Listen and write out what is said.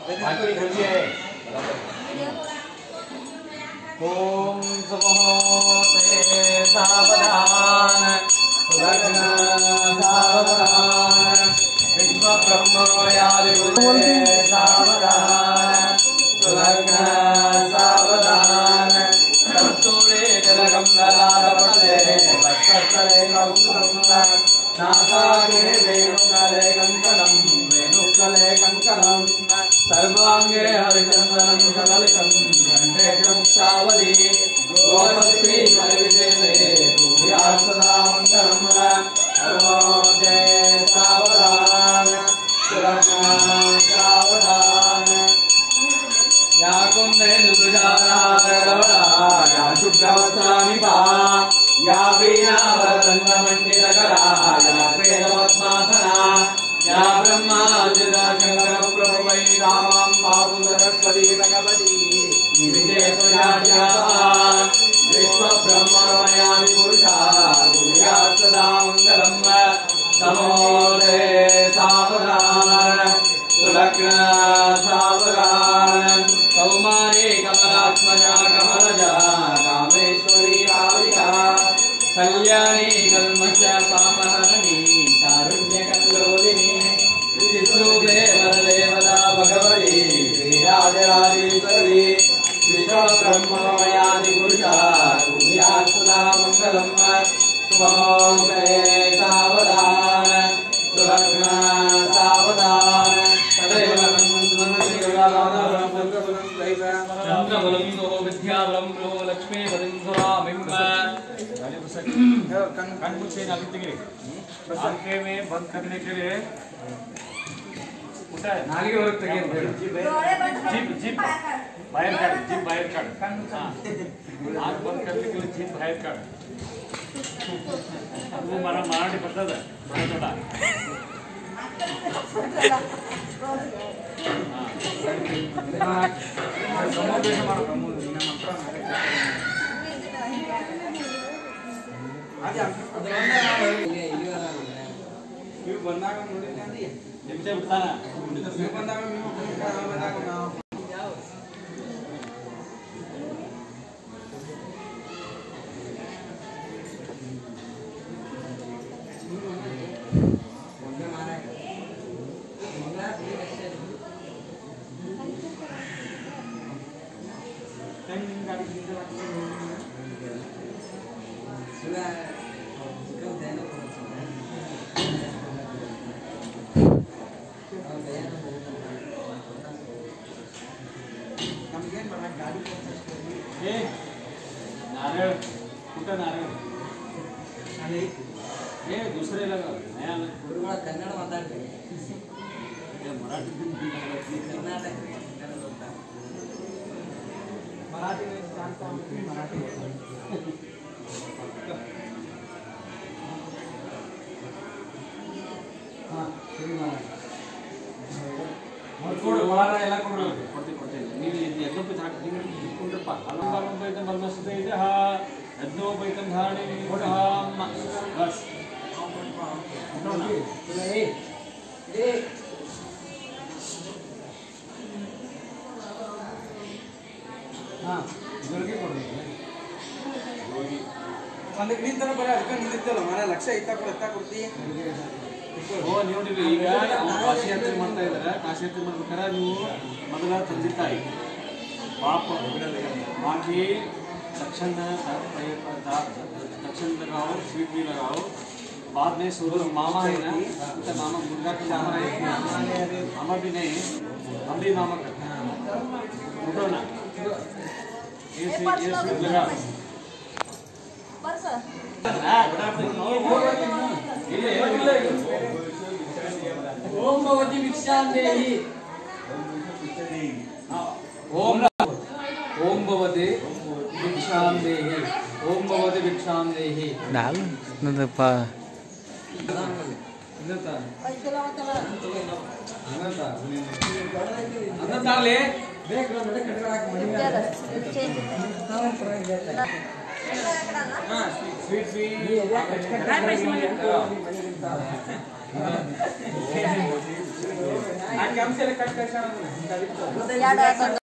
ओम समोते सावधान लग्न सावधान विश्व ब्रह्मयादि गुरुते सावधान लग्न सावधान सत्तुरे जलगम नलापते वत्सले कौस्तुभं नासाग्रे वेणुकले कंकणं वेणुकले कंकणं सर्वांगे हरिचंदनं सकलितं कंठे च मुक्तावली गोपत्री कलिविशेषे भूयात् सदा मङ्गलम् सर्वोदे सावधान सावधान या कुन्देन्दु तुषारारवणा या शुभ्रवस्त्रामिपा या वीणावरदण्डमण्डितकरा या वेदपद्मासना या ब्रह्मार्जिता शङ्करप्रभुवै रामां पातु सरस्वती भगवती विजयप्रजाया विश्वब्रह्मणमयादि पुरुषा कुर्यात् सदा मङ्गलम् समोदे सावधान सुलग्न सावधान कौमारी कमलात्मजा कमलजा कामेश्वरी कालिका कल्याणी कल्मष पापहरणी कारुण्यकल्लोलिनी विष्णुवे वरदेवता भगवती श्रीराजराजेश्वरी विश्वब्रह्ममयादि पुरुषा कुर्यात् सदा मङ्गलम् सुमोदे सावधान सुलग्न सावधान तदेव चंद्रबलं नो विद्याबलं नो लक्ष्मीपतिं स्वामिं कन पूछे ना कितने आंखें में बंद करने के लिए उठा है नाली और तक जीप जीप बाहर काट जीप बाहर काट आँख बंद करने के लिए जीप बाहर काट वो मारा मराठी पड़ता था थोड़ा नारियल कुटा नारियल ये दूसरे लगा नया लगा कन्नड़ माताडे ये मराठी कर्नाटक मराठी में जानता हूँ मराठी हाँ सही मराठी ಕೊಡು ಒಳಗ ಎಲ್ಲ ಕೊಡು ಕೊಡ್ತಿ ಕೊಡ್ತೀನಿ ನೀವು ಇದು ಎದ್ದೊಪ್ಪಿ ಹಾಕಿಕೊಂಡ್ರಪ್ಪ ಅಲಂಬೈತಂ ಬಲ್ಮಸ್ತೇ ಇದೆ ಹಾ ಎದ್ದೋಪೈತಂ ಧಾರಣೆ ಕೊಡ ಅಮ್ಮ ಬಸ್ ಹಾಂ ಜೋರಿಗೆ ಕೊಡ್ಬೇಕು ಒಂದಕ್ಕೆ ನಿಂತರ ಬರ ಅದಕ್ಕೆ ನಿಂತಿತ್ತಲ್ಲ ಮನೆ ಲಕ್ಷ ಇತ್ತ ಕೊಡ್ತಿ ಓ ನೋಡಿ ಈಗ ಕಾಶಿ ಯಾತ್ರೆ ಮಾಡ್ತಾ ಇದ್ದಾರೆ ಕಾಶಿ ಯಾತ್ರೆ ಮಾಡ್ಬೇಕಾದ್ರೆ ನೀವು ಮೊದಲ ತಂದೆ ತಾಯಿ पाप बाकी दक्षिण लगाओ स्वीट भी लगाओ बाद में सूरज मामा है ना तो मामा मुर्गा के मामा है मामा भी नहीं हम भी मामा करते हैं उठो ना ये स्वीट लगा ओम भगवती भिक्षां देहि ओम ओम भगवती भिक्षां देहि ओम भगवती भिक्षां देहि डाल नदप इनता इनता इनता ले देख लो मेरे कटरा के मणि हां स्वीट स्वीट ये ಆ ಕೆಂಪು ಸೀರೆ ಕಟ್ ಕಳ್ಸೋಣ